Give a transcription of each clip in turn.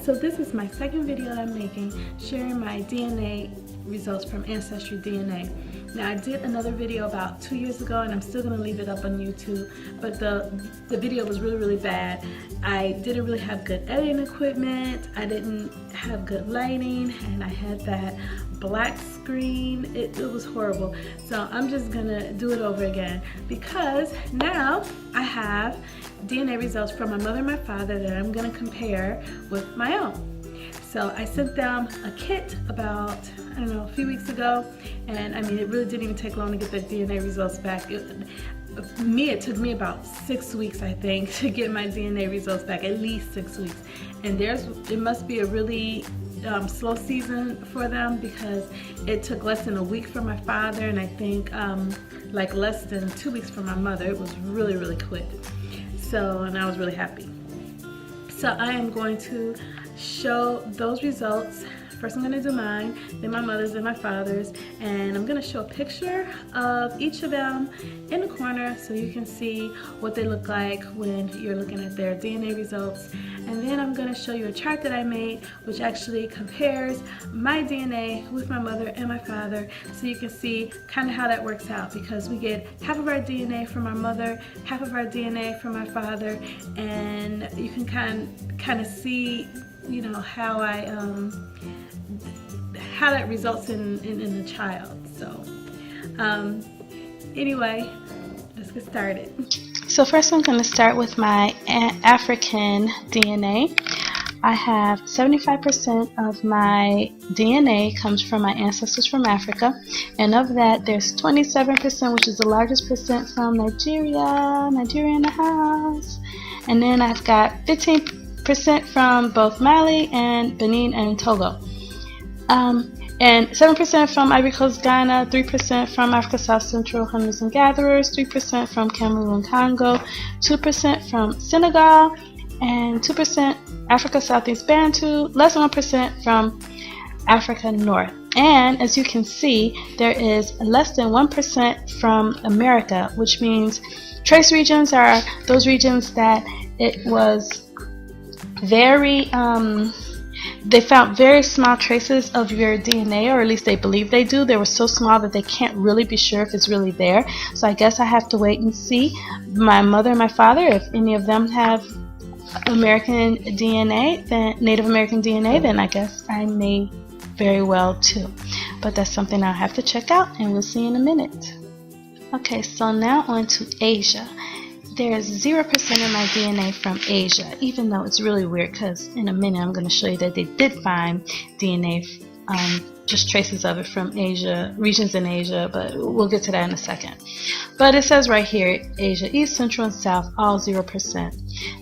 So this is my second video that I'm making, sharing my DNA results from Ancestry DNA. Now I did another video about 2 years ago and I'm still going to leave it up on YouTube, but the video was really bad. I didn't really have good editing equipment, I didn't have good lighting, and I had that black screen. It was horrible. So I'm just gonna do it over again because now I have DNA results from my mother and my father that I'm gonna compare with my own. So I sent them a kit about, I don't know, a few weeks ago, and I mean it really didn't even take long to get the DNA results back. It took me about 6 weeks, I think, to get my DNA results back, at least 6 weeks. And it must be a really slow season for them because it took less than a week for my father, and I think like less than 2 weeks for my mother. It was really quick. So, and I was really happy. So I am going to show those results. First I'm going to do mine, then my mother's, then my father's, and I'm going to show a picture of each of them in the corner so you can see what they look like when you're looking at their DNA results. And then I'm going to show you a chart that I made which actually compares my DNA with my mother and my father, so you can see kind of how that works out, because we get half of our DNA from our mother, half of our DNA from my father, and you can kind of see, you know, how that results in the child. So anyway, let's get started. So first I'm going to start with my African DNA. I have 75% of my DNA comes from my ancestors from Africa, and of that there's 27%, which is the largest percent, from Nigeria in the house, and then I've got 15% from both Mali and Benin and Togo, and 7% from Ivory Coast, Ghana, 3% from Africa South Central Hunters and Gatherers, 3% from Cameroon, Congo, 2% from Senegal, and 2% Africa Southeast Bantu, less than 1% from Africa North. And as you can see, there is less than 1% from America, which means trace regions are those regions that it was very they found very small traces of your DNA, or at least they believe they do. They were so small that they can't really be sure if it's really there. So I guess I have to wait and see my mother and my father, if any of them have American DNA, then Native American DNA, then I guess I may very well too. But that's something I'll have to check out, and we'll see in a minute. Okay, so now on to Asia. There's 0% of my DNA from Asia, even though it's really weird because in a minute I'm going to show you that they did find DNA, just traces of it from Asia, regions in Asia, but we'll get to that in a second. But it says right here, Asia, East, Central, and South, all 0%.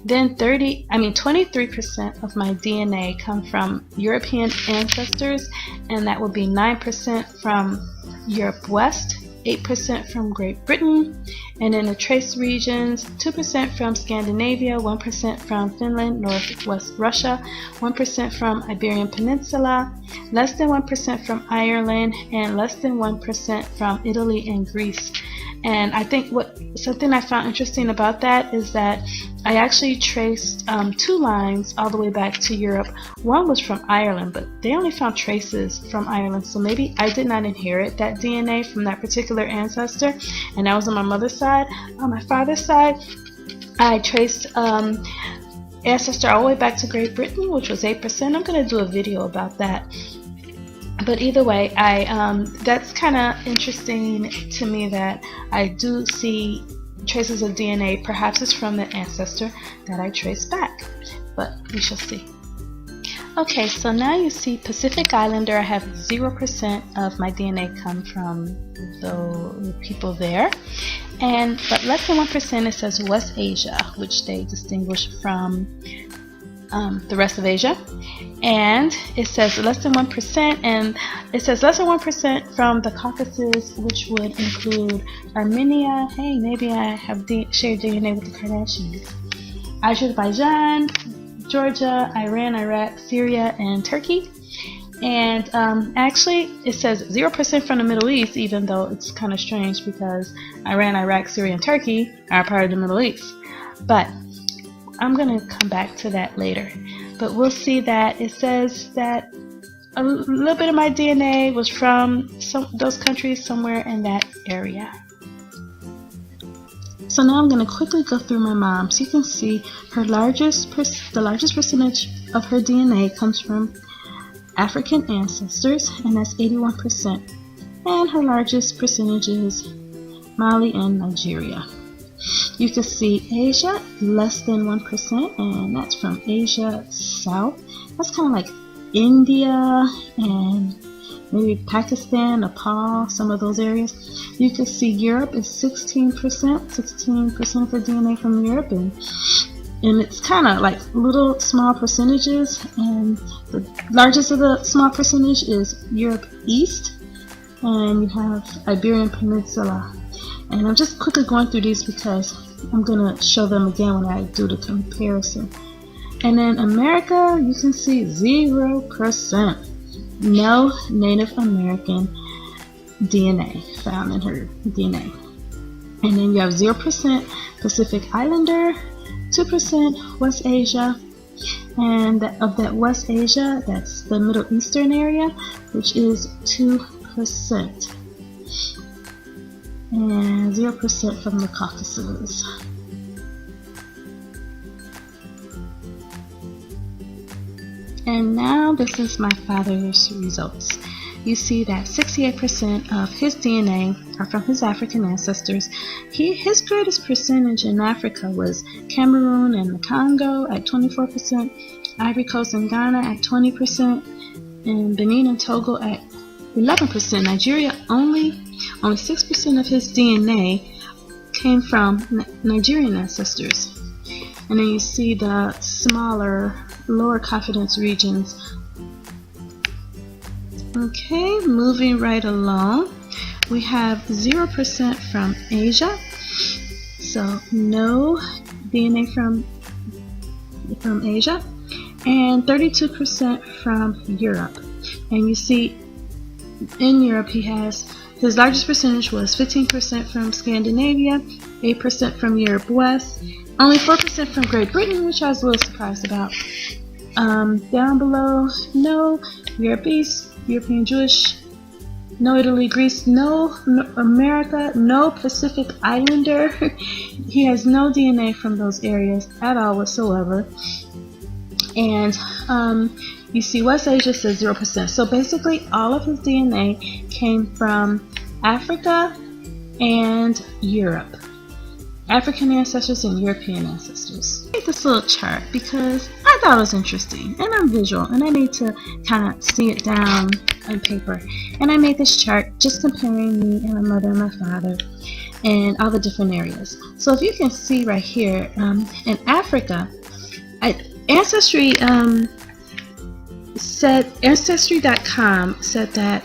Then 23% of my DNA come from European ancestors, and that would be 9% from Europe West, 8% from Great Britain, and in the trace regions, 2% from Scandinavia, 1% from Finland, Northwest Russia, 1% from Iberian Peninsula, less than 1% from Ireland, and less than 1% from Italy and Greece. And I think something I found interesting about that is that I actually traced 2 lines all the way back to Europe. One was from Ireland, but they only found traces from Ireland, so maybe I did not inherit that DNA from that particular ancestor, and that was on my mother's side. On my father's side, I traced ancestor all the way back to Great Britain, which was 8%. I'm going to do a video about that. But either way, that's kind of interesting to me that I do see traces of DNA. Perhaps it's from the ancestor that I traced back, but we shall see. Okay, so now you see Pacific Islander. I have 0% of my DNA come from the people there, but less than 1% it says West Asia, which they distinguish from the rest of Asia, and it says less than 1%, and it says less than 1% from the Caucasus, which would include Armenia. Hey, maybe I have shared DNA with the Kardashians. Azerbaijan, Georgia, Iran, Iraq, Syria, and Turkey. And actually it says 0% from the Middle East, even though it's kind of strange because Iran, Iraq, Syria, and Turkey are part of the Middle East. But I'm going to come back to that later. but we'll see that it says that a little bit of my DNA was from those countries, somewhere in that area. So now I'm going to quickly go through my mom. So you can see the largest percentage of her DNA comes from African ancestors, and that's 81%. And her largest percentage is Mali and Nigeria. You can see Asia, less than 1%, and that's from Asia South. That's kind of like India and maybe Pakistan, Nepal, some of those areas. You can see Europe is 16% of the DNA from Europe, and it's kind of like little small percentages, and the largest of the small percentage is Europe East, and you have Iberian Peninsula. And I'm just quickly going through these because I'm going to show them again when I do the comparison. And then America, you can see 0%. No Native American DNA found in her DNA. And then you have 0% Pacific Islander, 2% West Asia, and of that West Asia, that's the Middle Eastern area, which is 2%. And 0% from the Caucasus. And now this is my father's results. You see that 68% of his DNA are from his African ancestors. His greatest percentage in Africa was Cameroon and the Congo at 24%, Ivory Coast and Ghana at 20%, and Benin and Togo at 11%. Nigeria, only 6% of his DNA came from Nigerian ancestors. And then you see the smaller, lower confidence regions. Okay, moving right along, we have 0% from Asia, so no DNA from Asia, and 32% from Europe. And you see in Europe his largest percentage was 15% from Scandinavia, 8% from Europe West, only 4% from Great Britain, which I was a little surprised about. Down below, no Europe East, European Jewish, no Italy, Greece, no America, no Pacific Islander. He has no DNA from those areas at all whatsoever. And you see West Asia says 0%. So basically all of his DNA came from Africa and Europe. African ancestors and European ancestors. I made this little chart because I thought it was interesting, and I'm visual, and I need to kind of see it down on paper. And I made this chart just comparing me and my mother and my father and all the different areas. So if you can see right here, in Africa, Ancestry.com said that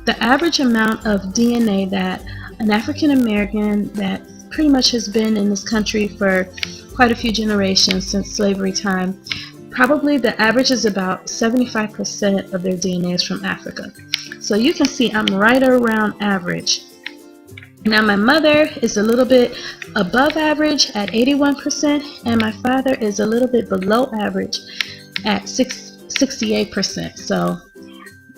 the average amount of DNA that an African American that pretty much has been in this country for quite a few generations since slavery time, probably the average is about 75% of their DNA is from Africa. So you can see I'm right around average. Now my mother is a little bit above average at 81%, and my father is a little bit below average at 68%. So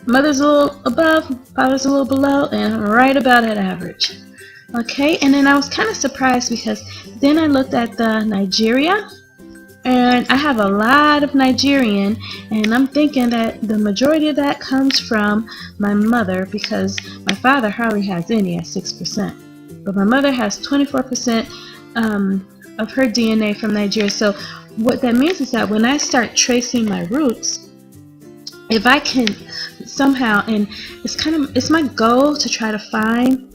mother's a little above, father's a little below, and I'm right about at average. Okay, and then I was kind of surprised because then I looked at the Nigeria, and I have a lot of Nigerian, and I'm thinking that the majority of that comes from my mother because my father hardly has any at 6%. But my mother has 24% of her DNA from Nigeria. So what that means is that when I start tracing my roots, if I can somehow, and it's my goal to try to find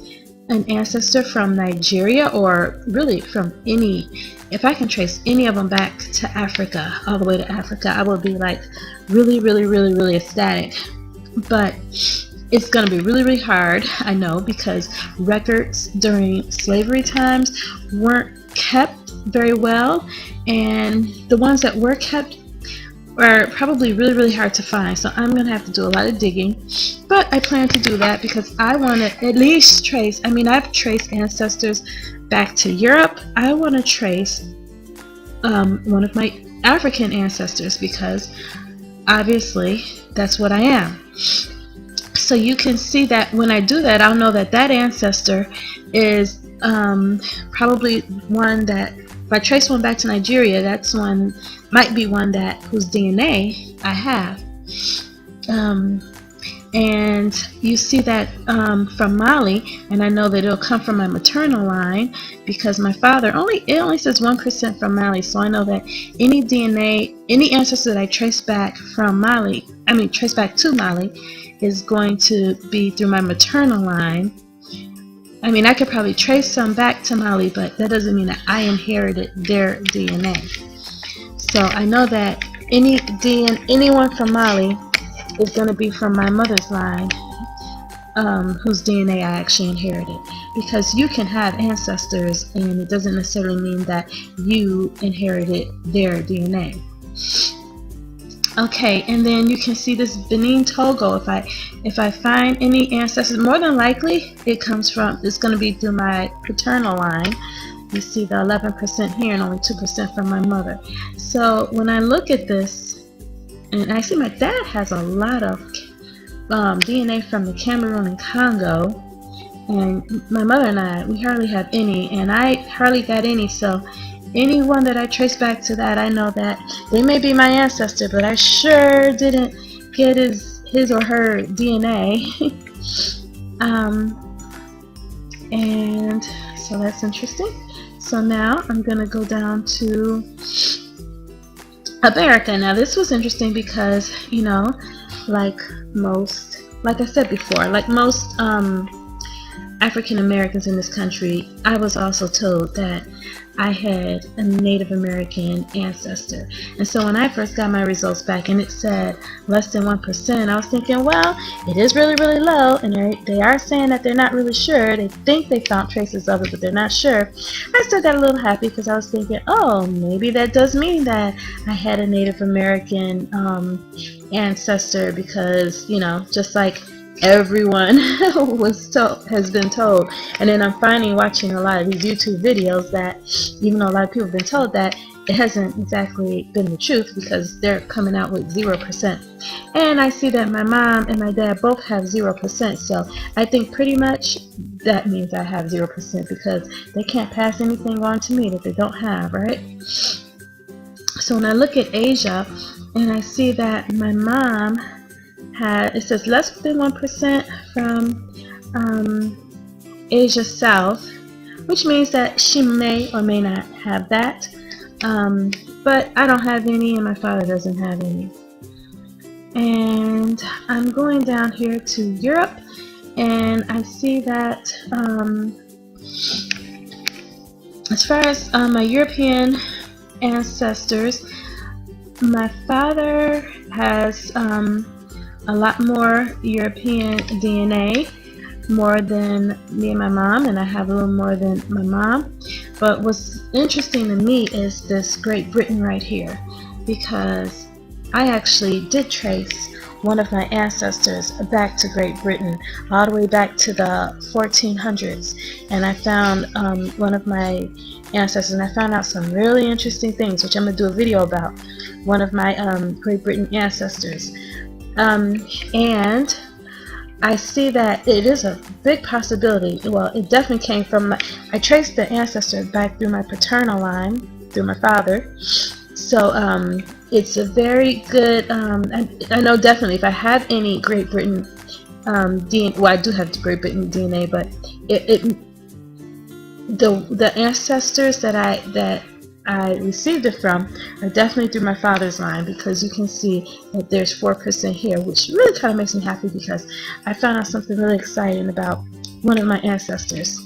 an ancestor from Nigeria, or really from if I can trace any of them back to Africa, all the way to Africa, I will be like really, really, really, really ecstatic. But it's going to be really, really hard, I know, because records during slavery times weren't kept very well, and the ones that were kept are probably really, really hard to find. So I'm going to have to do a lot of digging, but I plan to do that because I want to at least trace, I've traced ancestors back to Europe. I want to trace one of my African ancestors because obviously that's what I am. So you can see that when I do that, I'll know that that ancestor is probably one that, if I trace one back to Nigeria, that's one, might be one that whose DNA I have. And you see that from Mali, and I know that it'll come from my maternal line because my father it only says 1% from Mali, so I know that any DNA, any ancestor that I trace back from Mali, trace back to Mali, is going to be through my maternal line. I could probably trace some back to Mali, but that doesn't mean that I inherited their DNA. So I know that anyone from Mali is going to be from my mother's line, whose DNA I actually inherited. Because you can have ancestors and it doesn't necessarily mean that you inherited their DNA. Okay, and then you can see this Benin Togo. If I find any ancestors, more than likely it's going to be through my paternal line. You see the 11% here and only 2% from my mother. So when I look at this, and I see my dad has a lot of DNA from the Cameroon and Congo, and my mother and I, we hardly have any, and I hardly got any. So anyone that I trace back to that, I know that they may be my ancestor, but I sure didn't get his or her DNA. And so that's interesting. So now I'm gonna go down to America. Now this was interesting because, like I said before, like most African Americans in this country, I was also told that I had a Native American ancestor. And so when I first got my results back and it said less than 1%, I was thinking, well, it is really, really low, and they are saying that they're not really sure. They think they found traces of it, but they're not sure. I still got a little happy because I was thinking, oh, maybe that does mean that I had a Native American ancestor, because, just like everyone has been told. And then I'm finally watching a lot of these YouTube videos that, even though a lot of people have been told that, it hasn't exactly been the truth, because they're coming out with 0%. And I see that my mom and my dad both have 0%, so I think pretty much that means I have 0%, because they can't pass anything on to me that they don't have, right? So when I look at Asia and I see that my mom it says less than 1% from Asia South, which means that she may or may not have that. But I don't have any, and my father doesn't have any. And I'm going down here to Europe, and I see that as far as my European ancestors, my father has a lot more European DNA, more than me and my mom, and I have a little more than my mom. But what's interesting to me is this Great Britain right here, because I actually did trace one of my ancestors back to Great Britain, all the way back to the 1400s, and I found one of my ancestors, and I found out some really interesting things, which I'm going to do a video about one of my Great Britain ancestors. And I see that it is a big possibility. Well, it definitely came from I traced the ancestor back through my paternal line, through my father. So it's a very good, I know definitely if I have any Great Britain DNA, well, I do have Great Britain DNA, but the ancestors that I received it from are definitely through my father's line, because you can see that there's 4% here, which really kind of makes me happy, because I found out something really exciting about one of my ancestors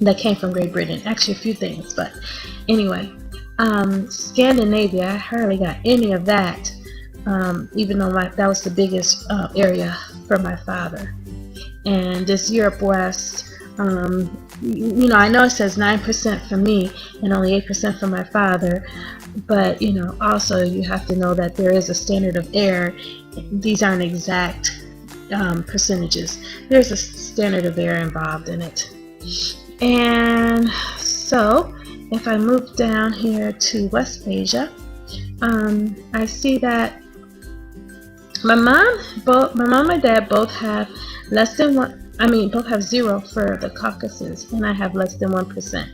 that came from Great Britain. Actually, a few things, but anyway, Scandinavia, I hardly got any of that, even though that was the biggest area for my father. And this Europe West, I know it says 9% for me and only 8% for my father, but also you have to know that there is a standard of error. These aren't exact percentages. There's a standard of error involved in it. And so if I move down here to West Asia, I see that My mom and my dad both have less than one. I mean, both have 0 for the Caucasus, and I have less than 1%.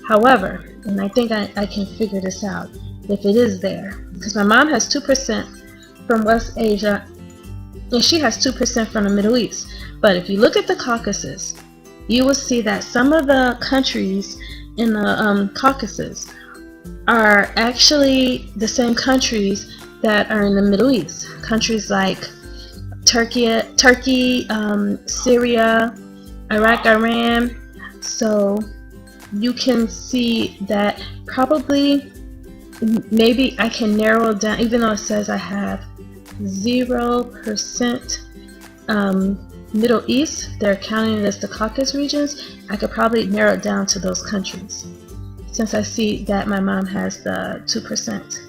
However, and I think I can figure this out if it is there, because my mom has 2% from West Asia, and she has 2% from the Middle East. But if you look at the Caucasus, you will see that some of the countries in the Caucasus are actually the same countries that are in the Middle East. Countries like Turkey, Syria, Iraq, Iran. So you can see that probably, maybe I can narrow down, even though it says I have 0% Middle East, they're counting it as the Caucasus regions. I could probably narrow it down to those countries, since I see that my mom has the 2%.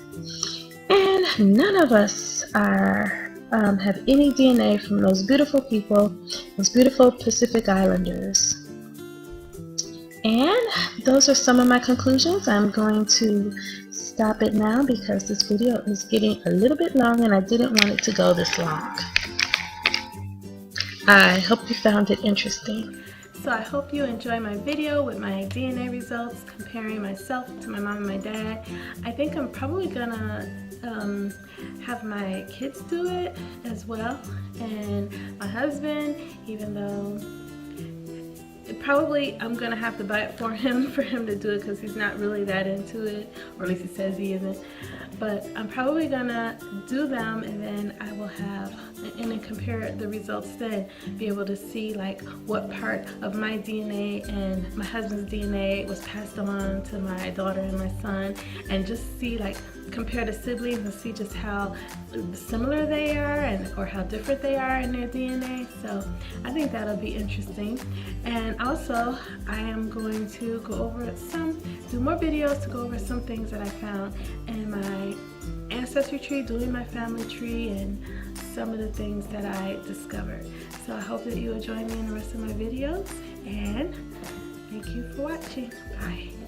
And none of us are have any DNA from those beautiful people, those beautiful Pacific Islanders. And those are some of my conclusions. I'm going to stop it now because this video is getting a little bit long and I didn't want it to go this long. I hope you found it interesting. So I hope you enjoy my video with my DNA results comparing myself to my mom and my dad. I think I'm probably gonna have my kids do it as well, and my husband, even though probably I'm gonna have to buy it for him to do it because he's not really that into it, or at least he says he isn't. But I'm probably gonna do them, and then I will have, and then compare the results, then be able to see like what part of my DNA and my husband's DNA was passed on to my daughter and my son, and just see, like, compare the siblings and see just how similar they are or how different they are in their DNA. So I think that'll be interesting. And also I am going to go over do more videos to go over some things that I found in my ancestry tree, doing my family tree, and some of the things that I discovered. So I hope that you will join me in the rest of my videos, and thank you for watching. Bye.